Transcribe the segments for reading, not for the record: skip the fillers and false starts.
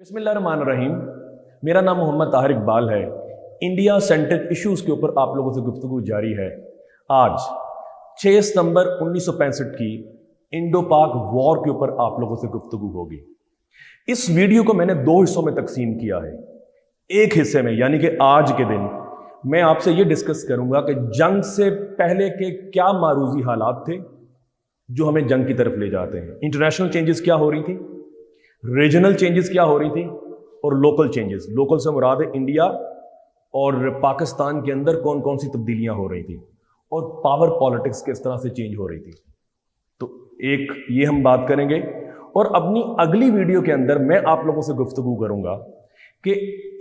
बिस्मिल्लाहिर्रहमानिर्रहीम। मेरा नाम मोहम्मद ताहिर इकबाल है। इंडिया सेंट्रिक इश्यूज़ के ऊपर आप लोगों से गुफ्तगू जारी है। आज 6 सितंबर 1965 की इंडो पाक वॉर के ऊपर आप लोगों से गुफ्तगू होगी। इस वीडियो को मैंने 2 हिस्सों में तकसीम किया है। एक हिस्से में यानी कि आज के दिन मैं आपसे ये डिस्कस करूंगा कि जंग से पहले के क्या मारूजी हालात थे जो हमें जंग की तरफ ले जाते हैं। इंटरनेशनल चेंजेस क्या हो रही थी, रीजनल चेंजेस क्या हो रही थी, और लोकल चेंजेस। लोकल से मुराद है इंडिया और पाकिस्तान के अंदर कौन कौन सी तब्दीलियां हो रही थी, और पावर पॉलिटिक्स किस तरह से चेंज हो रही थी। तो एक ये हम बात करेंगे, और अपनी अगली वीडियो के अंदर मैं आप लोगों से गुफ्तगू करूंगा कि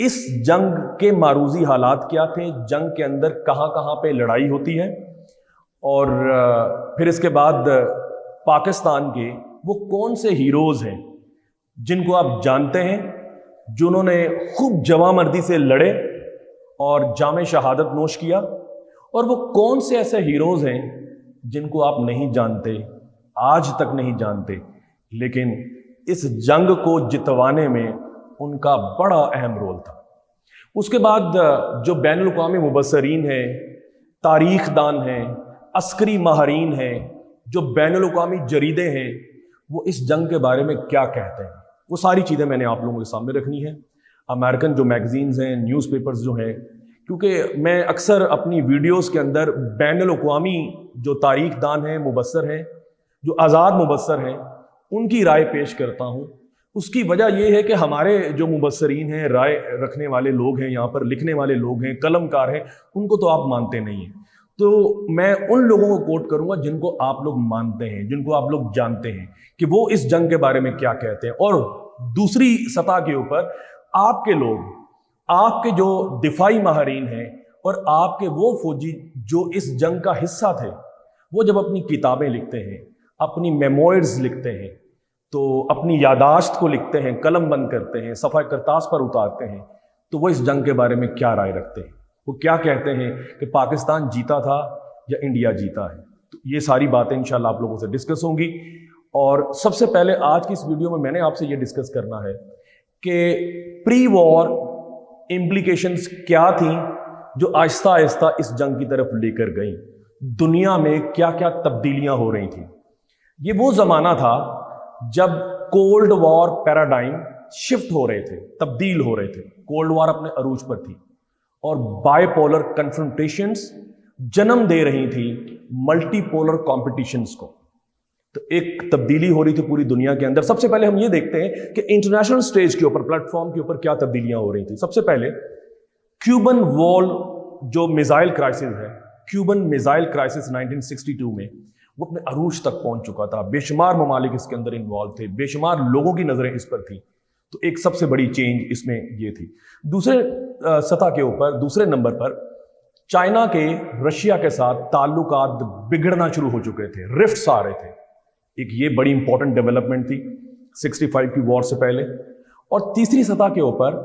इस जंग के मारूजी हालात क्या थे, जंग के अंदर कहां कहां पे लड़ाई होती है, और फिर इसके बाद पाकिस्तान के वो कौन से हीरोज हैं जिनको आप जानते हैं, जिन्होंने खूब जवामर्दी से लड़े और जामे शहादत नोश किया, और वो कौन से ऐसे हीरोज हैं जिनको आप नहीं जानते, आज तक नहीं जानते, लेकिन इस जंग को जितवाने में उनका बड़ा अहम रोल था। उसके बाद जो बैनुल अक़वामी मुबस्सरीन हैं, तारीख दान हैं, अस्करी माहरीन हैं, जो बैनुल अक़वामी जरीदे हैं, वो इस जंग के बारे में क्या कहते हैं, वो सारी चीज़ें मैंने आप लोगों के सामने रखनी है। अमेरिकन जो मैगजीन्स हैं, न्यूज़पेपर्स जो हैं, क्योंकि मैं अक्सर अपनी वीडियोस के अंदर बैनुल अक़वामी जो तारीख दान हैं, मुबस्सर हैं, जो आज़ाद मुबस्सर हैं, उनकी राय पेश करता हूँ। उसकी वजह यह है कि हमारे जो मुबस्सरीन हैं, राय रखने वाले लोग हैं, यहाँ पर लिखने वाले लोग हैं, कलमकार हैं, उनको तो आप मानते नहीं हैं। तो मैं उन लोगों को कोट करूंगा जिनको आप लोग मानते हैं, जिनको आप लोग जानते हैं कि वो इस जंग के बारे में क्या कहते हैं। और दूसरी सतह के ऊपर आपके लोग, आपके जो दिफाई माहरीन हैं, और आपके वो फौजी जो इस जंग का हिस्सा थे, वो जब अपनी किताबें लिखते हैं, अपनी मेमोइर्स लिखते हैं, तो अपनी यादाश्त को लिखते हैं, कलम बंद करते हैं, सफ़ा करतास पर उतारते हैं, तो वो इस जंग के बारे में क्या राय रखते हैं, वो क्या कहते हैं कि पाकिस्तान जीता था या इंडिया जीता है। तो ये सारी बातें इंशाल्लाह आप लोगों से डिस्कस होंगी। और सबसे पहले आज की इस वीडियो में मैंने आपसे ये डिस्कस करना है कि प्री वॉर इम्प्लीकेशंस क्या थी जो आहिस्ता आहिस्ता इस जंग की तरफ लेकर गई, दुनिया में क्या क्या तब्दीलियां हो रही थी। ये वो जमाना था जब कोल्ड वॉर पैराडाइम शिफ्ट हो रहे थे, तब्दील हो रहे थे। कोल्ड वॉर अपने अरूज पर थी और बायपोलर कन्फ्रंटेशंस जन्म दे रही थी मल्टीपोलर कॉम्पिटिशंस को। तो एक तब्दीली हो रही थी पूरी दुनिया के अंदर। सबसे पहले हम ये देखते हैं कि इंटरनेशनल स्टेज के ऊपर, प्लेटफॉर्म के ऊपर क्या तब्दीलियां हो रही थी। सबसे पहले क्यूबन वॉल जो मिसाइल क्राइसिस है, क्यूबन मिसाइल क्राइसिस 1962 में, वो अपने अरूज तक पहुंच चुका था। बेशुमार ममालिक इसके अंदर इन्वॉल्व थे, बेशुमार लोगों की नजरें इस पर थी। तो एक सबसे बड़ी चेंज इसमें ये थी। दूसरे सतह के ऊपर, दूसरे नंबर पर, चाइना के रशिया के साथ ताल्लुकात बिगड़ना शुरू हो चुके थे, रिफ्ट्स आ रहे थे। एक ये बड़ी इंपॉर्टेंट डेवलपमेंट थी 65 की वॉर से पहले। और तीसरी सतह के ऊपर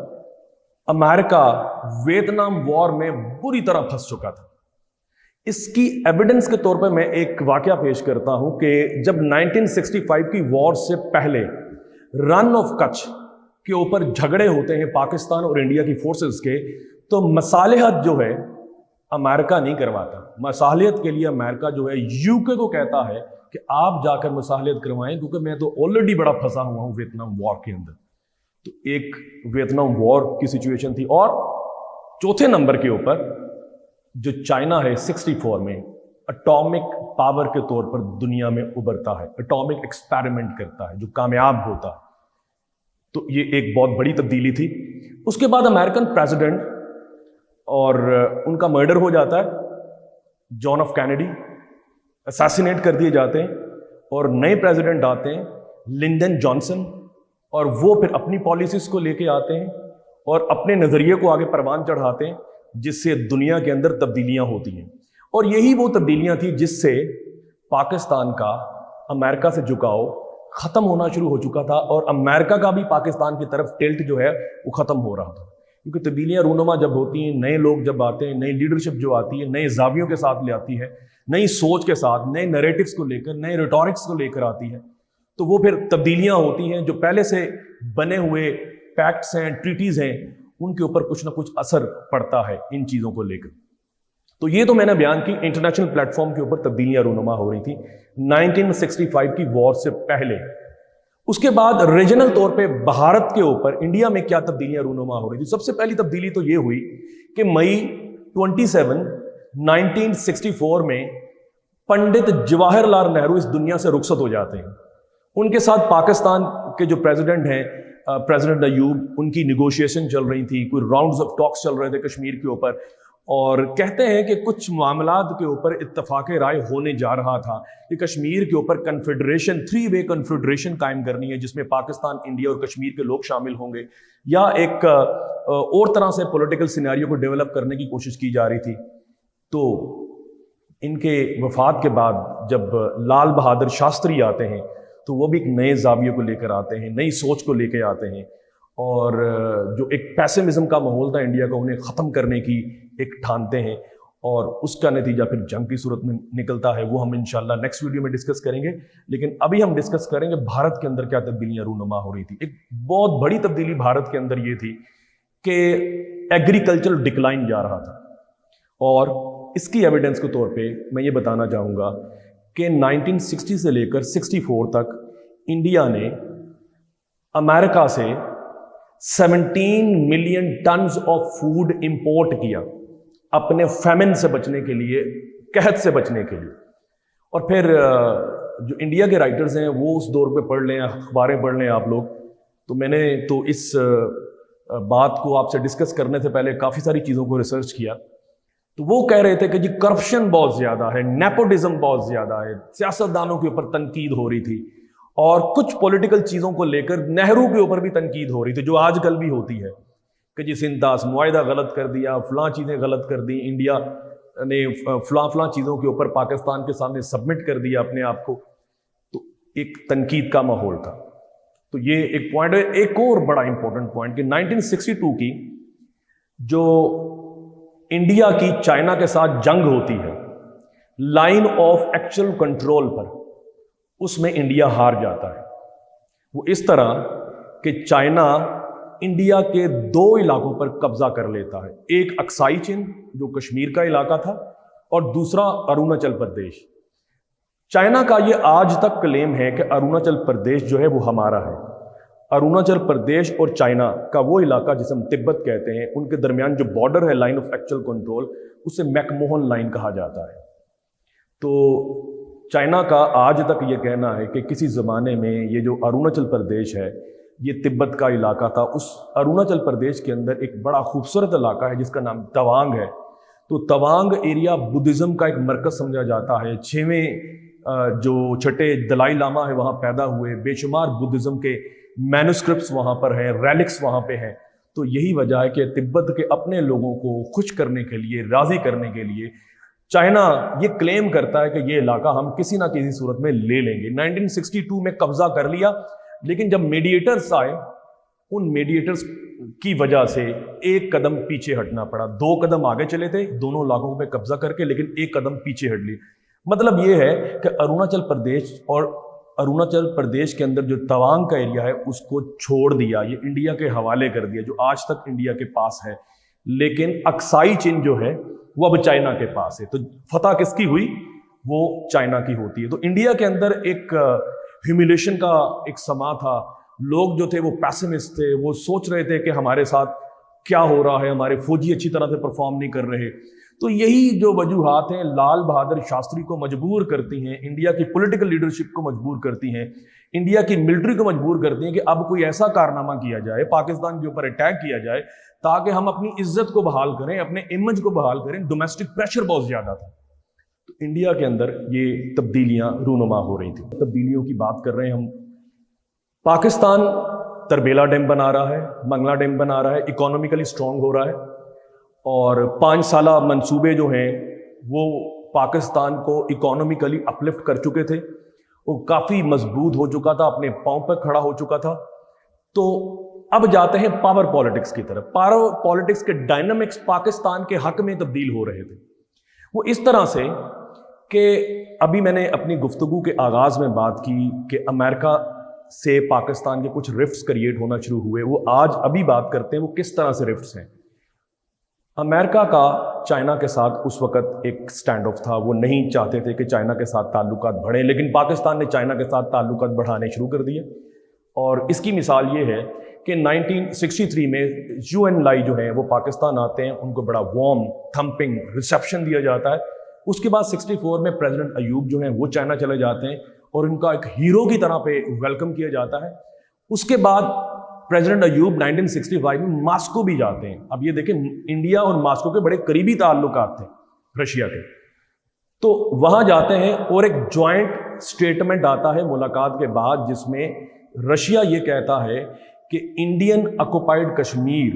अमेरिका वियतनाम वॉर में बुरी तरह फंस चुका था। इसकी एविडेंस के तौर पर मैं एक वाकया पेश करता हूं कि जब 1965 की वॉर से पहले रन ऑफ कच्छ के ऊपर झगड़े होते हैं पाकिस्तान और इंडिया की फोर्सेस के, तो मसालिहत जो है अमेरिका नहीं करवाता। मसालिहत के लिए अमेरिका जो है यूके को कहता है कि आप जाकर मसालियत करवाएं, क्योंकि मैं तो ऑलरेडी बड़ा फंसा हुआ हूं वियतनाम वॉर के अंदर। तो एक वियतनाम वॉर की सिचुएशन थी। और चौथे नंबर के ऊपर जो चाइना है 64 में एटॉमिक पावर के तौर पर दुनिया में उभरता है, एटॉमिक एक्सपेरिमेंट करता है जो कामयाब होता है। तो ये एक बहुत बड़ी तब्दीली थी। उसके बाद अमेरिकन प्रेसिडेंट और उनका मर्डर हो जाता है, जॉन एफ कैनेडी असैसिनेट कर दिए जाते हैं, और नए प्रेसिडेंट आते हैं लिंडन जॉनसन, और वो फिर अपनी पॉलिसीज को लेके आते हैं और अपने नजरिए को आगे परवान चढ़ाते हैं, जिससे दुनिया के अंदर तब्दीलियां होती हैं। और यही वो तब्दीलियां थी जिससे पाकिस्तान का अमेरिका से झुकाव खत्म होना शुरू हो चुका था, और अमेरिका का भी पाकिस्तान की तरफ टिल्ट जो है वो खत्म हो रहा था। क्योंकि तब्दीलियां रूनुमा जब होती हैं, नए लोग जब आते हैं, नई लीडरशिप जो आती है, नए जावियों के साथ ले आती है, नई सोच के साथ, नए नैरेटिव्स को लेकर, नए रिटोरिक्स को लेकर आती है, तो वो फिर तब्दीलियां होती हैं जो पहले से बने हुए पैक्ट्स हैं, ट्रीटीज हैं, उनके ऊपर कुछ ना कुछ असर पड़ता है इन चीज़ों को लेकर। तो ये तो मैंने बयान की, इंटरनेशनल प्लेटफॉर्म के ऊपर तब्दीलियां रूनुमा हो रही थी 1965 की वॉर से पहले। उसके बाद रीजनल तौर पे भारत के ऊपर इंडिया में क्या तब्दीलियां रूनुमा हो रही थी। सबसे पहली तब्दीली तो ये हुई कि मई 27 1964 में पंडित जवाहरलाल नेहरू इस दुनिया से रुखसत हो जाते हैं। उनके साथ पाकिस्तान के जो प्रेसिडेंट हैं, प्रेसिडेंट अयूब, उनकी निगोशिएशन चल रही थी, कोई राउंड्स ऑफ टॉक्स चल रहे थे कश्मीर के ऊपर, और कहते हैं कि कुछ मामलात के ऊपर इत्तफाक राय होने जा रहा था कि कश्मीर के ऊपर कन्फेडरेशन, 3 वे कन्फेडरेशन कायम करनी है, जिसमें पाकिस्तान, इंडिया और कश्मीर के लोग शामिल होंगे, या एक और तरह से पॉलिटिकल सिनेरियो को डेवलप करने की कोशिश की जा रही थी। तो इनके वफात के बाद जब लाल बहादुर शास्त्री आते हैं तो वो भी एक नए जाविये को लेकर आते हैं, नई सोच को लेकर आते हैं, और जो एक पैसिमिज्म का माहौल था इंडिया का, उन्हें ख़त्म करने की एक ठानते हैं, और उसका नतीजा फिर जंग की सूरत में निकलता है। वो हम इंशाल्लाह नेक्स्ट वीडियो में डिस्कस करेंगे। लेकिन अभी हम डिस्कस करेंगे भारत के अंदर क्या तब्दीलियां रूनुमा हो रही थी। एक बहुत बड़ी तब्दीली भारत के अंदर ये थी कि एग्रीकल्चर डिक्लाइन जा रहा था, और इसकी एविडेंस के तौर पे मैं ये बताना चाहूँगा कि 1960 से लेकर 64 तक इंडिया ने अमेरिका से 17 million tons of food import किया अपने फैमिन से बचने के लिए, कहत से बचने के लिए। और फिर जो इंडिया के राइटर्स हैं वो उस दौर पे पढ़ लें, अखबारें पढ़ लें आप लोग, तो मैंने तो इस बात को आपसे डिस्कस करने से पहले काफ़ी सारी चीज़ों को रिसर्च किया। तो वो कह रहे थे कि जी करप्शन बहुत ज़्यादा है, नेपोटिज्म बहुत ज़्यादा है, सियासतदानों के ऊपर तनकीद हो रही थी, और कुछ पॉलिटिकल चीज़ों को लेकर नेहरू के ऊपर भी तनकीद हो रही थी, जो आजकल भी होती है कि जी सिंधास मुआहिदा गलत कर दिया, फलां चीज़ें गलत कर दी, इंडिया ने फलां चीज़ों के ऊपर पाकिस्तान के सामने सबमिट कर दिया अपने आप को। तो एक तनकीद का माहौल था। तो ये एक पॉइंट है। एक और बड़ा इंपॉर्टेंट पॉइंट कि 1962 की जो इंडिया की चाइना के साथ जंग होती है लाइन ऑफ एक्चुअल कंट्रोल पर, उसमें इंडिया हार जाता है। वो इस तरह कि चाइना इंडिया के 2 इलाकों पर कब्जा कर लेता है, एक अक्साई चिन जो कश्मीर का इलाका था, और दूसरा अरुणाचल प्रदेश। चाइना का ये आज तक क्लेम है कि अरुणाचल प्रदेश जो है वो हमारा है। अरुणाचल प्रदेश और चाइना का वो इलाका जिसे हम तिब्बत कहते हैं, उनके दरमियान जो बॉर्डर है, लाइन ऑफ एक्चुअल कंट्रोल, उसे मैकमोहन लाइन कहा जाता है। तो चाइना का आज तक ये कहना है कि किसी ज़माने में ये जो अरुणाचल प्रदेश है ये तिब्बत का इलाका था। उस अरुणाचल प्रदेश के अंदर एक बड़ा खूबसूरत इलाका है जिसका नाम तवांग है। तो तवांग एरिया बुद्धिज़्म का एक मरकज़ समझा जाता है। 6वें जो छठे दलाई लामा है वहाँ पैदा हुए, बेशुमार बुद्धिज़्म के मैन्युस्क्रिप्ट्स वहाँ पर हैं, रेलिक्स वहाँ पे हैं। तो यही वजह है कि तिब्बत के अपने लोगों को खुश करने के लिए, राज़ी करने के लिए चाइना ये क्लेम करता है कि ये इलाका हम किसी ना किसी सूरत में ले लेंगे। 1962 में कब्जा कर लिया, लेकिन जब मीडिएटर्स आए, उन मीडिएटर्स की वजह से एक कदम पीछे हटना पड़ा। 2 कदम आगे चले थे दोनों इलाकों पे कब्जा करके, लेकिन एक कदम पीछे हट ली। मतलब ये है कि अरुणाचल प्रदेश और अरुणाचल प्रदेश के अंदर जो तवांग का एरिया है उसको छोड़ दिया, ये इंडिया के हवाले कर दिया, जो आज तक इंडिया के पास है। लेकिन अक्साई चिन जो है वो अब चाइना के पास है। तो फतह किसकी हुई? वो चाइना की होती है। तो इंडिया के अंदर एक ह्यूमिलेशन का एक समा था। लोग जो थे वो पैसिमिस्ट थे, वो सोच रहे थे कि हमारे साथ क्या हो रहा है, हमारे फौजी अच्छी तरह से परफॉर्म नहीं कर रहे। तो यही जो वजूहात हैं लाल बहादुर शास्त्री को मजबूर करती हैं, इंडिया की पॉलिटिकल लीडरशिप को मजबूर करती हैं, इंडिया की मिलिट्री को मजबूर करती हैं कि अब कोई ऐसा कारनामा किया जाए, पाकिस्तान के ऊपर अटैक किया जाए, ताकि हम अपनी इज्जत को बहाल करें, अपने इमेज को बहाल करें। डोमेस्टिक प्रेशर बहुत ज्यादा था। तो इंडिया के अंदर ये तब्दीलियां रूनुमा हो रही थी। तब्दीलियों की बात कर रहे हैं हम। पाकिस्तान तरबेला डैम बना रहा है, मंगला डैम बना रहा है, इकोनॉमिकली स्ट्रांग हो रहा है, और 5 साला मंसूबे जो हैं वो पाकिस्तान को इकोनॉमिकली अपलिफ्ट कर चुके थे। वो काफ़ी मजबूत हो चुका था, अपने पांव पर खड़ा हो चुका था। तो अब जाते हैं पावर पॉलिटिक्स की तरफ। पावर पॉलिटिक्स के डायनामिक्स पाकिस्तान के हक में तब्दील हो रहे थे। वो इस तरह से कि अभी मैंने अपनी गुफ्तगू के आगाज़ में बात की कि अमेरिका سے پاکستان کے کچھ رفٹس کریٹ ہونا شروع ہوئے، وہ آج ابھی بات کرتے ہیں وہ کس طرح سے رفٹس ہیں۔ امریکہ کا چائنا کے ساتھ اس وقت ایک سٹینڈ آف تھا، وہ نہیں چاہتے تھے کہ چائنا کے ساتھ تعلقات بڑھیں، لیکن پاکستان نے چائنا کے ساتھ تعلقات بڑھانے شروع کر دیے۔ اور اس کی مثال یہ ہے کہ 1963 میں یو این لائی جو ہیں وہ پاکستان آتے ہیں، ان کو بڑا وارم تھمپنگ ریسیپشن دیا جاتا ہے۔ اس کے بعد 64 میں پریزیڈنٹ ایوب جو ہیں وہ چائنا چلے جاتے ہیں اور ان کا ایک ہیرو کی طرح پہ ویلکم کیا جاتا ہے۔ اس کے بعد پریزیڈنٹ ایوب 1965 میں ماسکو بھی جاتے ہیں۔ اب یہ دیکھیں انڈیا اور ماسکو کے بڑے قریبی تعلقات تھے رشیا کے، تو وہاں جاتے ہیں اور ایک جوائنٹ سٹیٹمنٹ آتا ہے ملاقات کے بعد، جس میں رشیا یہ کہتا ہے کہ Indian occupied Kashmir,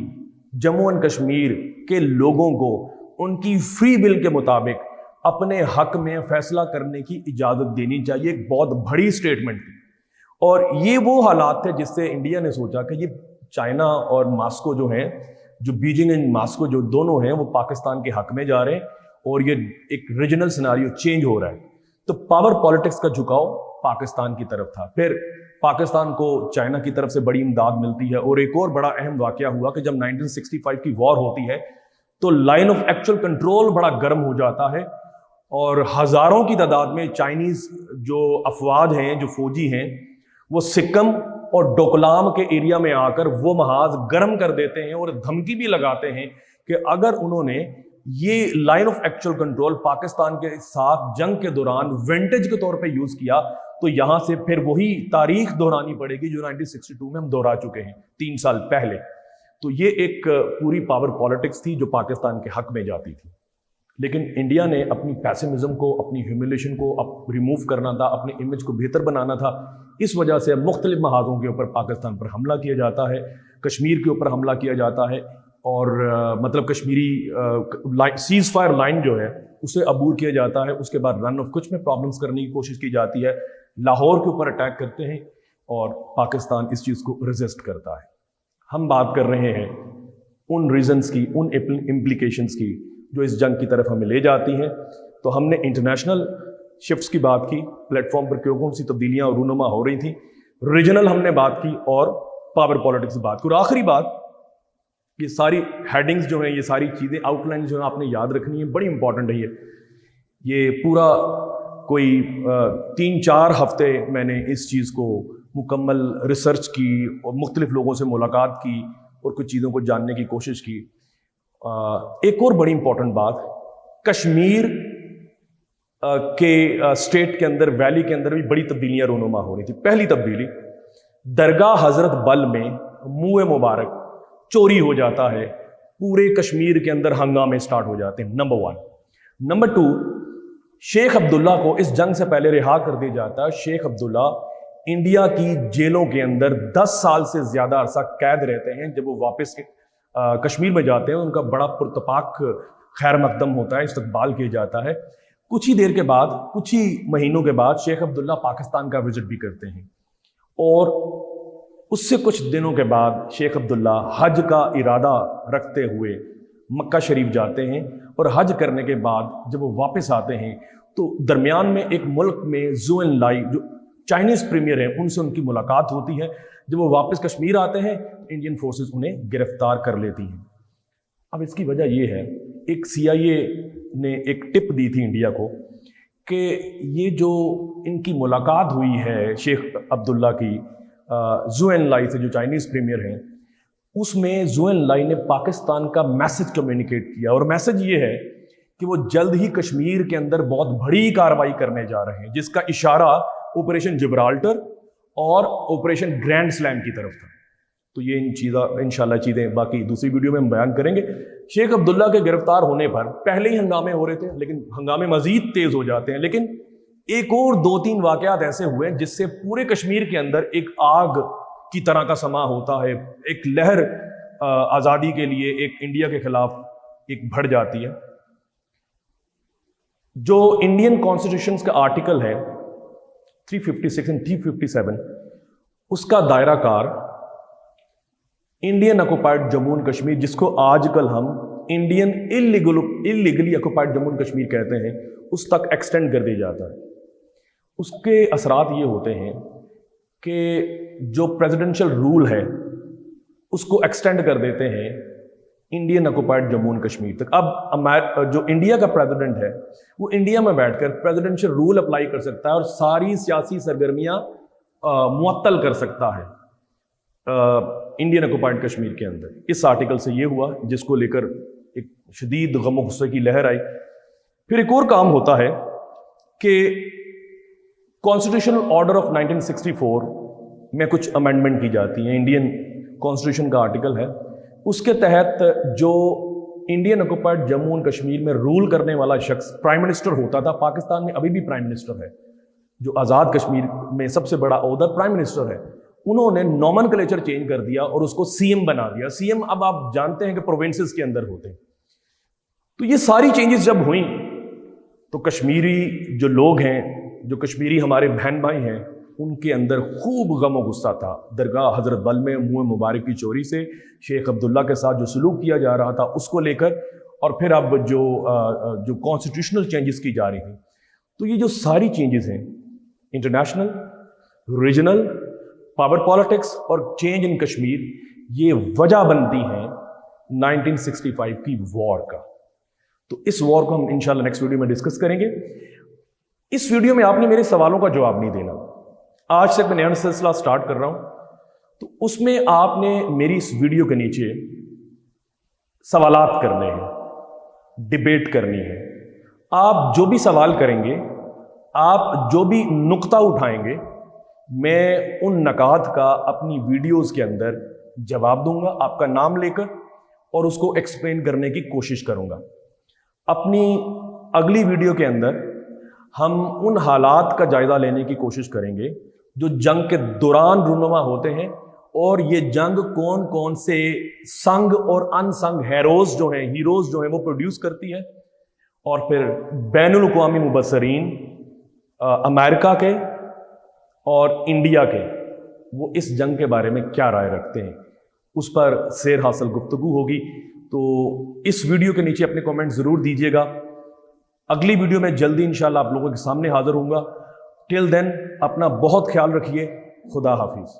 Jammu and Kashmir کے لوگوں کو ان کی فری ول کے مطابق اپنے حق میں فیصلہ کرنے کی اجازت دینی چاہیے۔ ایک بہت بڑی سٹیٹمنٹ تھی، اور یہ وہ حالات تھے جس سے انڈیا نے سوچا کہ یہ چائنا اور ماسکو جو ہیں، جو بیجنگ اینڈ ماسکو جو دونوں ہیں، وہ پاکستان کے حق میں جا رہے ہیں اور یہ ایک ریجنل سیناریو چینج ہو رہا ہے۔ تو پاور پالیٹکس کا جھکاؤ پاکستان کی طرف تھا۔ پھر پاکستان کو چائنا کی طرف سے بڑی امداد ملتی ہے، اور ایک اور بڑا اہم واقعہ ہوا کہ جب 1965 کی وار ہوتی ہے تو لائن آف ایکچوئل کنٹرول بڑا گرم ہو جاتا ہے، اور ہزاروں کی تعداد میں چائنیز جو افواج ہیں، جو فوجی ہیں، وہ سکم اور ڈوکلام کے ایریا میں آ کر وہ محاذ گرم کر دیتے ہیں اور دھمکی بھی لگاتے ہیں کہ اگر انہوں نے یہ line of actual control Pakistan کے ساتھ جنگ کے دوران ونٹیج کے طور پہ یوز کیا تو یہاں سے پھر وہی تاریخ دہرانی پڑے گی جو 1962 میں ہم دہرا چکے ہیں 3 سال پہلے۔ تو یہ ایک پوری پاور پالیٹکس تھی جو پاکستان کے حق میں جاتی تھی، لیکن انڈیا نے اپنی پیسمزم کو، اپنی ہیوملیشن کو ریموو کرنا تھا، اپنے امیج کو بہتر بنانا تھا۔ اس وجہ سے مختلف محاذوں کے اوپر پاکستان پر حملہ کیا جاتا ہے، کشمیر کے اوپر حملہ کیا جاتا ہے، اور مطلب کشمیری سیز فائر لائن جو ہے اسے عبور کیا جاتا ہے۔ اس کے بعد رن آف کچھ میں پرابلمس کرنے کی کوشش کی جاتی ہے، لاہور کے اوپر اٹیک کرتے ہیں اور پاکستان اس چیز کو ریزسٹ کرتا ہے۔ ہم بات کر رہے ہیں ان ریزنز کی، ان امپلیکیشنز کی جو اس جنگ کی طرف ہمیں لے جاتی ہیں۔ تو ہم نے انٹرنیشنل شفٹس کی بات کی، پلیٹ فارم پر کون سی تبدیلیاں رونما ہو رہی تھیں، ریجنل ہم نے بات کی، اور پاور پالیٹکس کی بات کی، اور آخری بات، یہ ساری ہیڈنگز جو ہیں، یہ ساری چیزیں آؤٹ لائن جو ہیں آپ نے یاد رکھنی ہے، بڑی امپورٹنٹ ہے۔ یہ پورا کوئی 3-4 ہفتے میں نے اس چیز کو مکمل ریسرچ کی اور مختلف لوگوں سے ملاقات کی اور کچھ چیزوں کو جاننے کی کوشش کی۔ ایک اور بڑی امپورٹنٹ بات، کشمیر کے اسٹیٹ کے اندر، ویلی کے اندر بھی بڑی تبدیلیاں رونما ہو رہی تھی۔ پہلی تبدیلی، درگاہ حضرت بل میں منہ مبارک چوری ہو جاتا ہے، پورے کشمیر کے اندر ہنگامے سٹارٹ ہو جاتے ہیں، نمبر 1۔ نمبر 2، شیخ عبداللہ کو اس جنگ سے پہلے رہا کر دیا جاتا ہے۔ شیخ عبداللہ انڈیا کی جیلوں کے اندر 10 سال سے زیادہ عرصہ قید رہتے ہیں۔ جب وہ واپس کشمیر میں جاتے ہیں ان کا بڑا پرتپاک خیر مقدم ہوتا ہے، استقبال کیا جاتا ہے۔ کچھ ہی دیر کے بعد، کچھ ہی مہینوں کے بعد شیخ عبداللہ پاکستان کا وزٹ بھی کرتے ہیں، اور اس سے کچھ دنوں کے بعد شیخ عبداللہ حج کا ارادہ رکھتے ہوئے مکہ شریف جاتے ہیں، اور حج کرنے کے بعد جب وہ واپس آتے ہیں تو درمیان میں ایک ملک میں زو این لائی جو چائنیز پریمیئر ہیں ان سے ان کی ملاقات ہوتی ہے۔ جب وہ واپس کشمیر آتے ہیں انڈین فورسز انہیں گرفتار کر لیتی ہیں۔ اب اس کی وجہ یہ ہے، ایک CIA نے ایک ٹپ دی تھی انڈیا کو کہ یہ جو ان کی ملاقات ہوئی ہے شیخ عبداللہ کی زو این لائی سے جو چائنیز پریمیئر ہیں، اس میں زو این لائی نے پاکستان کا میسج کمیونیکیٹ کیا، اور میسج یہ ہے کہ وہ جلد ہی کشمیر کے اندر بہت بڑی کارروائی کرنے جا رہے ہیں، جس کا اشارہ آپریشن جبرالٹر اور آپریشن گرینڈ سلیم کی طرف تھا۔ تو یہ انشاءاللہ چیزیں باقی دوسری ویڈیو میں ہم بیان کریں گے۔ شیخ عبداللہ کے گرفتار ہونے پر پہلے ہی ہنگامے ہو رہے تھے، لیکن ہنگامے مزید تیز ہو جاتے ہیں، لیکن ایک اور 2-3 واقعات ایسے ہوئے جس سے پورے کشمیر کے اندر ایک آگ کی طرح کا سما ہوتا ہے، ایک لہر آزادی کے لیے، ایک انڈیا کے خلاف ایک بڑھ جاتی ہے۔ جو انڈین کانسٹیٹیوشنز کا آرٹیکل ہے 356 اور 357، اس کا دائرہ کار Indian occupied Jammu and Kashmir, جس کو آج کل ہم Indian illegally occupied Jammu and Kashmir کہتے ہیں، اس تک ایکسٹینڈ کر دیا جاتا ہے۔ اس کے اثرات یہ ہوتے ہیں کہ जो प्रेसिडेंशियल रूल है उसको एक्सटेंड कर देते हैं Indian occupied Jammu and Kashmir तक। अब जो इंडिया का प्रेसिडेंट है वो इंडिया में बैठकर प्रेसिडेंशियल रूल अप्लाई कर सकता है और सारी सियासी सरगर्मियां मुअत्तल कर सकता है इंडियन ऑक्युपाइड कश्मीर के अंदर। इस आर्टिकल से ये हुआ, जिसको लेकर एक शदीद गम गुस्से की लहर आई। फिर एक और काम होता है कि कॉन्स्टिट्यूशनल ऑर्डर ऑफ 1964 में कुछ अमेंडमेंट की जाती हैं। इंडियन कॉन्स्टिट्यूशन का आर्टिकल है, उसके तहत जो Indian occupied Jammu and Kashmir में रूल करने वाला शख्स प्राइम मिनिस्टर होता था, पाकिस्तान में अभी भी प्राइम मिनिस्टर है, जो आज़ाद कश्मीर में सबसे बड़ा ओहदा प्राइम मिनिस्टर है, उन्होंने नॉमेनक्लेचर चेंज कर दिया और उसको सीएम बना दिया। सीएम अब आप जानते हैं कि प्रोविंसेस के अंदर होते हैं। तो ये सारी चेंजेस जब हुई तो कश्मीरी जो लोग हैं, जो कश्मीरी हमारे बहन भाई हैं, उनके अंदर खूब गम गुस्सा था। दरगाह हजरत बल में मुंह मुबारक की चोरी से शेख अब्दुल्ला के साथ जो सलूक किया जा रहा था उसको लेकर, और फिर अब जो कॉन्स्टिट्यूशनल चेंजेस की जा रही थी, तो ये जो सारी चेंजेस हैं, इंटरनेशनल, रीजनल, पावर पॉलिटिक्स और चेंज इन कश्मीर, ये वजह बनती हैं 1965 की वॉर का। तो इस वॉर को हम इंशाल्लाह नेक्स्ट वीडियो में डिस्कस करेंगे। इस वीडियो में आपने मेरे सवालों का जवाब नहीं देना। आज से मैं नया सिलसिला स्टार्ट कर रहा हूं, तो उसमें आपने मेरी इस वीडियो के नीचे सवालात करने हैं, डिबेट करनी है। आप जो भी सवाल करेंगे, आप जो भी नुक्ता उठाएंगे, मैं उन नकात का अपनी वीडियोस के अंदर जवाब दूंगा आपका नाम लेकर, और उसको एक्सप्लेन करने की कोशिश करूंगा। अपनी अगली वीडियो के अंदर हम उन हालात का जायजा लेने की कोशिश करेंगे जो जंग के दौरान रूनुमा होते हैं, और ये जंग कौन कौन से संग और अनसंग हीरोज जो हैं वो प्रोड्यूस करती है, और फिर बैनुल अक़वामी मुबस्सरीन अमेरिका के और इंडिया के, वो इस जंग के बारे में क्या राय रखते हैं, उस पर सैर हासिल गुफ्तगू होगी। तो इस वीडियो के नीचे अपने कमेंट ज़रूर दीजिएगा। अगली वीडियो में जल्दी इंशाल्लाह आप लोगों के सामने हाजिर होऊंगा। टिल देन अपना बहुत ख्याल रखिए। खुदा हाफिज़।